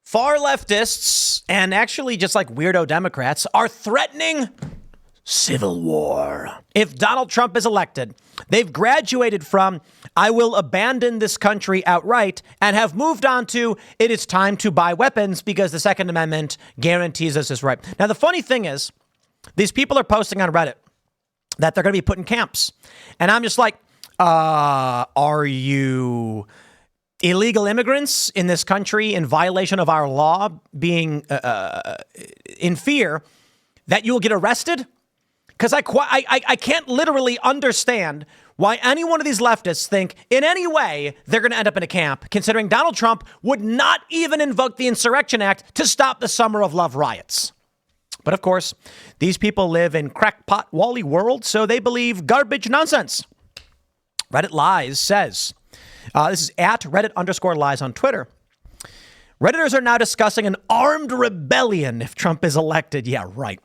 Far leftists, and actually just like weirdo Democrats, are threatening civil war if Donald Trump is elected. They've graduated from, I will abandon this country outright, and have moved on to, it is time to buy weapons because the Second Amendment guarantees us this right. Now, the funny thing is, these people are posting on Reddit that they're going to be put in camps. And I'm just like, are you illegal immigrants in this country in violation of our law, being in fear that you will get arrested? Because I can't literally understand why any one of these leftists think in any way they're going to end up in a camp, considering Donald Trump would not even invoke the Insurrection Act to stop the Summer of Love riots. But of course, these people live in crackpot Wally world, so they believe garbage nonsense. Reddit Lies says, this is at Reddit_lies on Twitter. Redditors are now discussing an armed rebellion if Trump is elected. Yeah, right.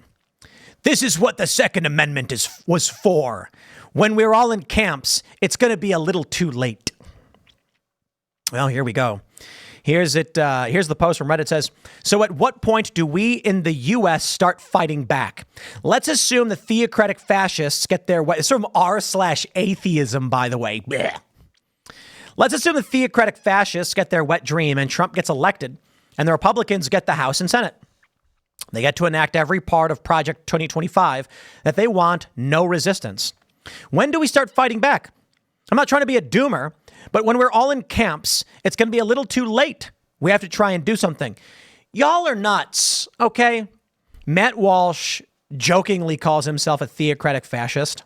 This is what the Second Amendment was for. When we're all in camps, it's going to be a little too late. Well, here we go. Here's it. Here's the post from Reddit. It says, so at what point do we in the U.S. start fighting back? Let's assume the theocratic fascists get their way. It's from r/atheism, by the way. Blech. Let's assume the theocratic fascists get their wet dream and Trump gets elected and the Republicans get the House and Senate. They get to enact every part of Project 2025 that they want, no resistance. When do we start fighting back? I'm not trying to be a doomer, but when we're all in camps, it's going to be a little too late. We have to try and do something. Y'all are nuts, okay? Matt Walsh jokingly calls himself a theocratic fascist.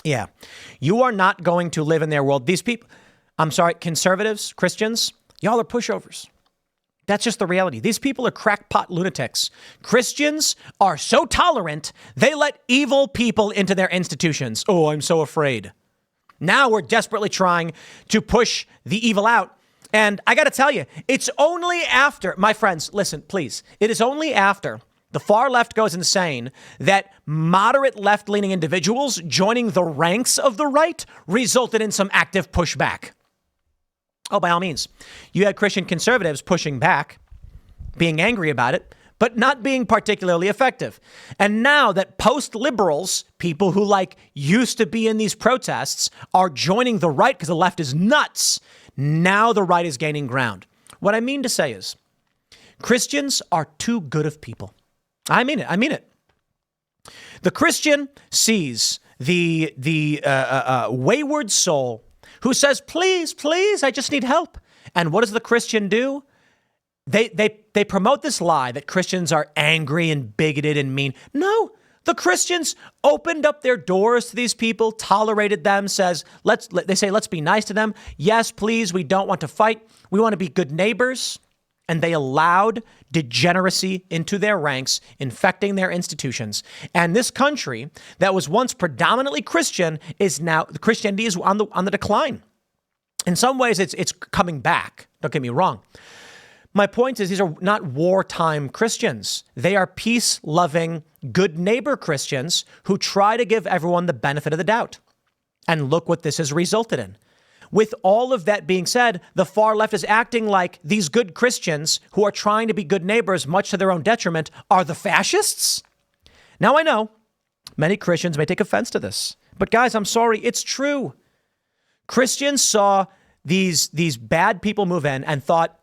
Yeah, you are not going to live in their world. These people, I'm sorry, conservatives, Christians, y'all are pushovers. That's just the reality. These people are crackpot lunatics. Christians are so tolerant, they let evil people into their institutions. Oh, I'm so afraid. Now we're desperately trying to push the evil out. And I got to tell you, it's only after, my friends, listen, please. It is only after the far left goes insane that moderate left-leaning individuals joining the ranks of the right resulted in some active pushback. Oh, by all means, you had Christian conservatives pushing back, being angry about it, but not being particularly effective. And now that post-liberals, people who used to be in these protests, are joining the right because the left is nuts, now the right is gaining ground. What I mean to say is Christians are too good of people. I mean it. The Christian sees the wayward soul who says, please, I just need help. And what does the Christian do? They promote this lie that Christians are angry and bigoted and mean. No, the Christians opened up their doors to these people, tolerated them, they say, let's be nice to them. Yes, please, we don't want to fight. We want to be good neighbors. And they allowed degeneracy into their ranks, infecting their institutions. And this country that was once predominantly Christian is now, Christianity is on the decline. In some ways, it's coming back. Don't get me wrong. My point is, these are not wartime Christians. They are peace-loving, good neighbor Christians who try to give everyone the benefit of the doubt. And look what this has resulted in. With all of that being said, the far left is acting like these good Christians who are trying to be good neighbors, much to their own detriment, are the fascists. Now, I know many Christians may take offense to this, but guys, I'm sorry, it's true. Christians saw these bad people move in and thought,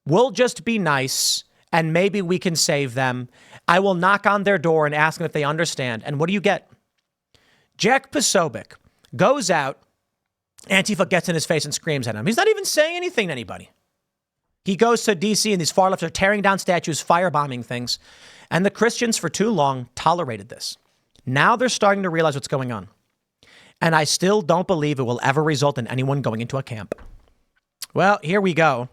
we'll just be nice and maybe we can save them. I will knock on their door and ask them if they understand. And what do you get? Jack Posobiec goes out. Antifa gets in his face and screams at him. He's not even saying anything to anybody. He goes to D.C. and these far lefts are tearing down statues, firebombing things. And the Christians for too long tolerated this. Now they're starting to realize what's going on. And I still don't believe it will ever result in anyone going into a camp. Well, here we go.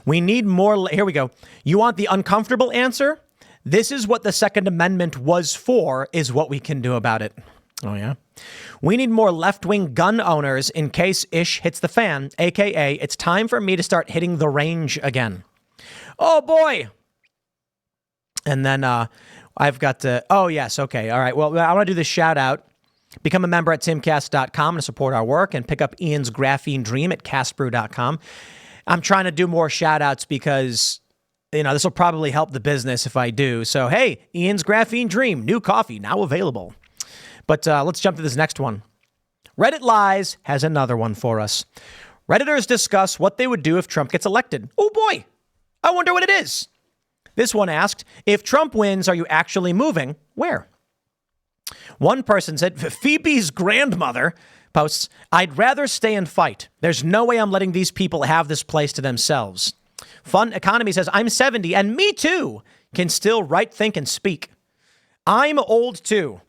We need more. Here we go. You want the uncomfortable answer? This is what the Second Amendment was for, is what we can do about it. Oh, yeah. We need more left-wing gun owners in case ish hits the fan, a.k.a. it's time for me to start hitting the range again. Oh, boy. And then I've got to, oh, yes. Okay. All right. Well, I want to do this shout out. Become a member at timcast.com to support our work and pick up Ian's graphene dream at castbrew.com. I'm trying to do more shout outs because, this will probably help the business if I do. So, hey, Ian's Graphene Dream, new coffee now available. But let's jump to this next one. Reddit Lies has another one for us. Redditors discuss what they would do if Trump gets elected. Oh boy, I wonder what it is. This one asked, if Trump wins, are you actually moving? Where? One person said, Phoebe's grandmother posts, I'd rather stay and fight. There's no way I'm letting these people have this place to themselves. Fun Economy says, I'm 70 and me too can still write, think, and speak. I'm old too.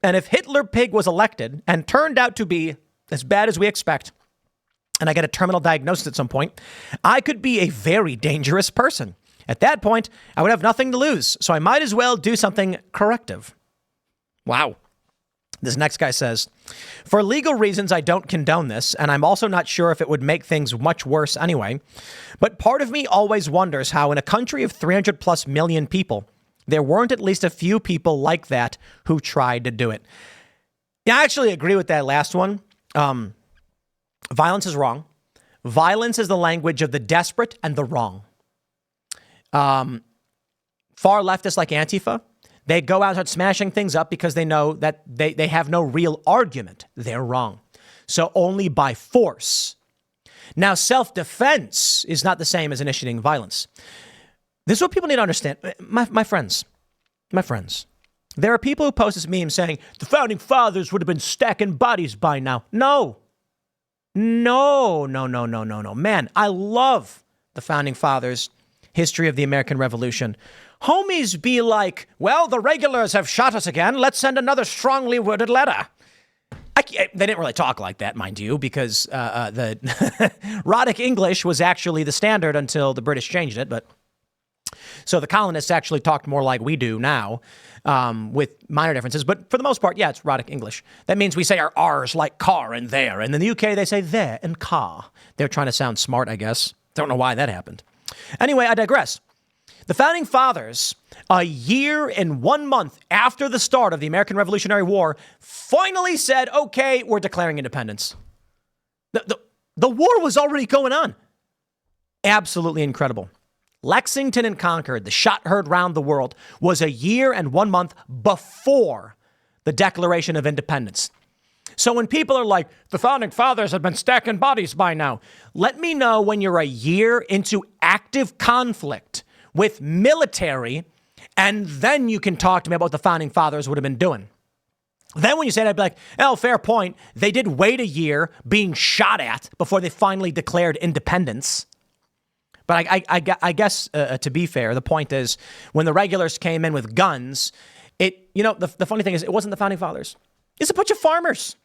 And if Hitler Pig was elected and turned out to be as bad as we expect, and I get a terminal diagnosis at some point, I could be a very dangerous person. At that point, I would have nothing to lose, so I might as well do something corrective. Wow. This next guy says, for legal reasons, I don't condone this, and I'm also not sure if it would make things much worse anyway. But part of me always wonders how in a country of 300 plus million people, there weren't at least a few people like that who tried to do it. Yeah, I actually agree with that last one. Violence is wrong. Violence is the language of the desperate and the wrong. Far leftists like Antifa, they go out and start smashing things up because they know that they have no real argument. They're wrong. So only by force. Now, self-defense is not the same as initiating violence. This is what people need to understand. My friends, there are people who post this meme saying the founding fathers would have been stacking bodies by now. No. Man, I love the founding fathers' history of the American Revolution. Homies be like, well, the regulars have shot us again. Let's send another strongly worded letter. They didn't really talk like that, mind you, because the rhotic English was actually the standard until the British changed it. But so the colonists actually talked more like we do now, with minor differences. But for the most part, yeah, it's rhotic English. That means we say our R's like car and there. And in the UK, they say there and car. They're trying to sound smart, I guess. Don't know why that happened. Anyway, I digress. The founding fathers, a year and 1 month after the start of the American Revolutionary War, finally said, okay, we're declaring independence. The war was already going on. Absolutely incredible. Lexington and Concord, the shot heard round the world, was a year and 1 month before the Declaration of Independence. So when people are like, the founding fathers have been stacking bodies by now, let me know when you're a year into active conflict with military, and then you can talk to me about what the founding fathers would have been doing. Then when you say that, I'd be like, oh, fair point. They did wait a year being shot at before they finally declared independence. But I guess, to be fair, the point is when the regulars came in with guns, the funny thing is it wasn't the founding fathers. It's a bunch of farmers.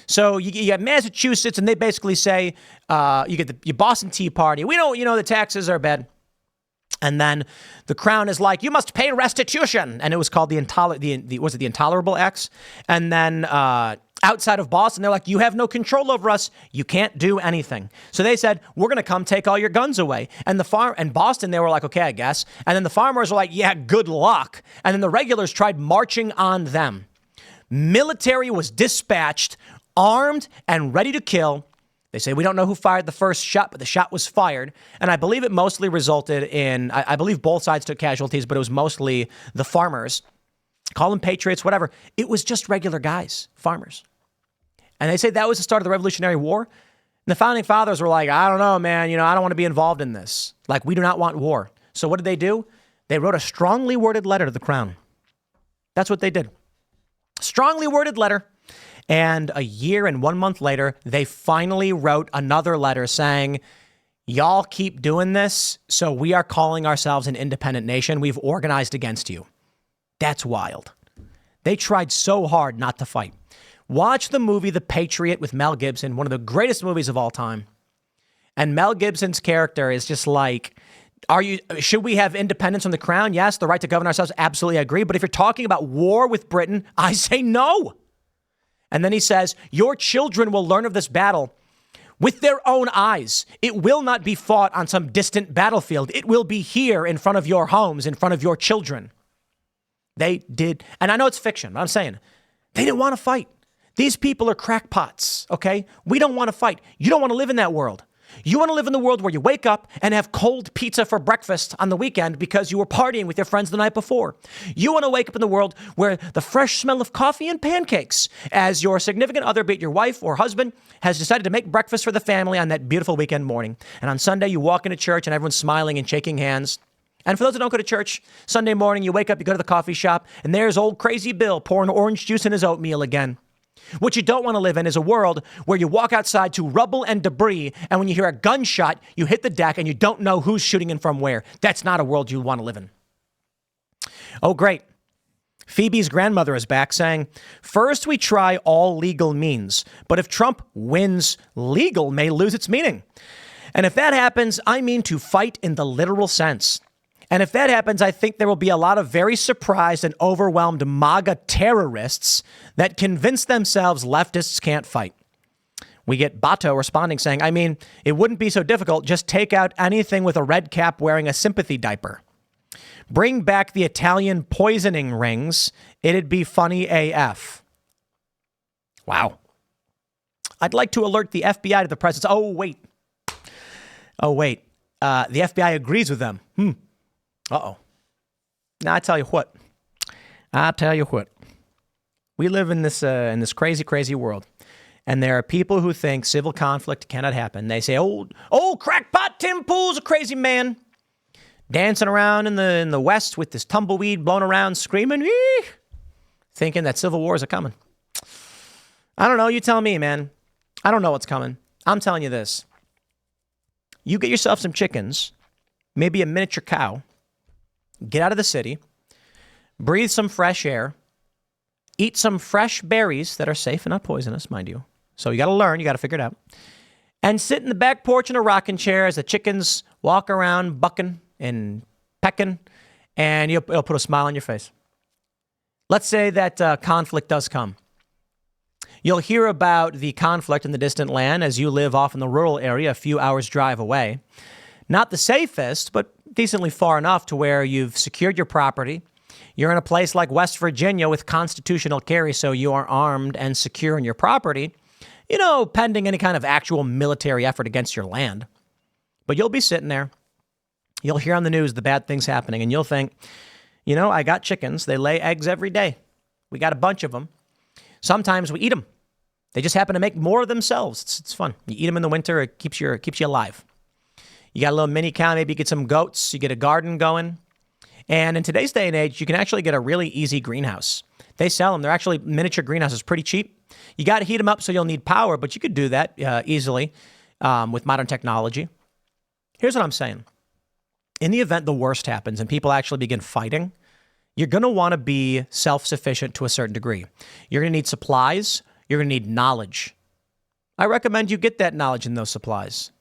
So you got Massachusetts, and they basically say, you get your Boston Tea Party. We don't, the taxes are bad. And then the Crown is like, you must pay restitution. And it was called the Intolerable Acts. And then outside of Boston, they're like, you have no control over us. You can't do anything. So they said, we're going to come take all your guns away. And Boston, they were like, okay, I guess. And then the farmers were like, yeah, good luck. And then the regulars tried marching on them. Military was dispatched, armed and ready to kill. They say we don't know who fired the first shot, but the shot was fired. And I believe it mostly resulted in, I believe both sides took casualties, but it was mostly the farmers. Call them patriots, whatever. It was just regular guys, farmers. And they say that was the start of the Revolutionary War. And the founding fathers were like, I don't know, man. I don't want to be involved in this. Like, we do not want war. So what did they do? They wrote a strongly worded letter to the Crown. That's what they did. Strongly worded letter. And a year and 1 month later, they finally wrote another letter saying, y'all keep doing this, so we are calling ourselves an independent nation. We've organized against you. That's wild. They tried so hard not to fight. Watch the movie The Patriot with Mel Gibson, one of the greatest movies of all time. And Mel Gibson's character is just like, should we have independence from the Crown? Yes. The right to govern ourselves? Absolutely, I agree. But if you're talking about war with Britain, I say no. And then he says, your children will learn of this battle with their own eyes. It will not be fought on some distant battlefield. It will be here in front of your homes, in front of your children. They did. And I know it's fiction, but I'm saying they didn't want to fight. These people are crackpots, okay? We don't want to fight. You don't want to live in that world. You want to live in the world where you wake up and have cold pizza for breakfast on the weekend because you were partying with your friends the night before. You want to wake up in the world where the fresh smell of coffee and pancakes as your significant other, be it your wife or husband, has decided to make breakfast for the family on that beautiful weekend morning. And on Sunday, you walk into church and everyone's smiling and shaking hands. And for those who don't go to church, Sunday morning, you wake up, you go to the coffee shop, and there's old crazy Bill pouring orange juice in his oatmeal again. What you don't want to live in is a world where you walk outside to rubble and debris, and when you hear a gunshot, you hit the deck and you don't know who's shooting and from where. That's not a world you want to live in. Oh, great. Phoebe's grandmother is back saying, first we try all legal means, but if Trump wins, legal may lose its meaning. And if that happens, I mean to fight in the literal sense. And if that happens, I think there will be a lot of very surprised and overwhelmed MAGA terrorists that convince themselves leftists can't fight. We get Bato responding saying, I mean, it wouldn't be so difficult. Just take out anything with a red cap wearing a sympathy diaper. Bring back the Italian poisoning rings. It'd be funny AF. Wow. I'd like to alert the FBI to the presence. Oh, wait. The FBI agrees with them. Uh-oh. Now, I tell you what. We live in this crazy, crazy world. And there are people who think civil conflict cannot happen. They say, old crackpot Tim Pool's a crazy man. Dancing around in the West with this tumbleweed blown around, screaming, ee, thinking that civil wars are coming. I don't know. You tell me, man. I don't know what's coming. I'm telling you this. You get yourself some chickens, maybe a miniature cow. Get out of the city, breathe some fresh air, eat some fresh berries that are safe and not poisonous, mind you. So you got to learn, you got to figure it out. And sit in the back porch in a rocking chair as the chickens walk around bucking and pecking, and it'll put a smile on your face. Let's say that conflict does come. You'll hear about the conflict in the distant land as you live off in the rural area a few hours' drive away. Not the safest, but decently far enough to where you've secured your property. You're in a place like West Virginia with constitutional carry, so you are armed and secure in your property, pending any kind of actual military effort against your land. But you'll be sitting there. You'll hear on the news the bad things happening, and you'll think, I got chickens. They lay eggs every day. We got a bunch of them. Sometimes we eat them. They just happen to make more of themselves. It's fun. You eat them in the winter. It keeps you alive. You got a little mini cow, maybe you get some goats, you get a garden going. And in today's day and age, you can actually get a really easy greenhouse. They sell them. They're actually miniature greenhouses, pretty cheap. You got to heat them up so you'll need power, but you could do that easily with modern technology. Here's what I'm saying. In the event the worst happens and people actually begin fighting, you're going to want to be self-sufficient to a certain degree. You're going to need supplies. You're going to need knowledge. I recommend you get that knowledge and those supplies.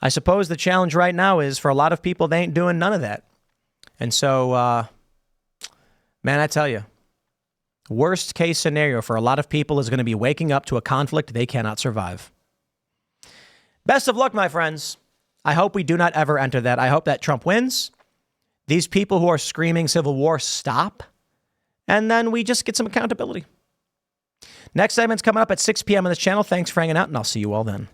I suppose the challenge right now is for a lot of people, they ain't doing none of that. And so, man, I tell you, worst case scenario for a lot of people is going to be waking up to a conflict they cannot survive. Best of luck, my friends. I hope we do not ever enter that. I hope that Trump wins. These people who are screaming civil war stop. And then we just get some accountability. Next segment's coming up at 6 p.m. on this channel. Thanks for hanging out, and I'll see you all then.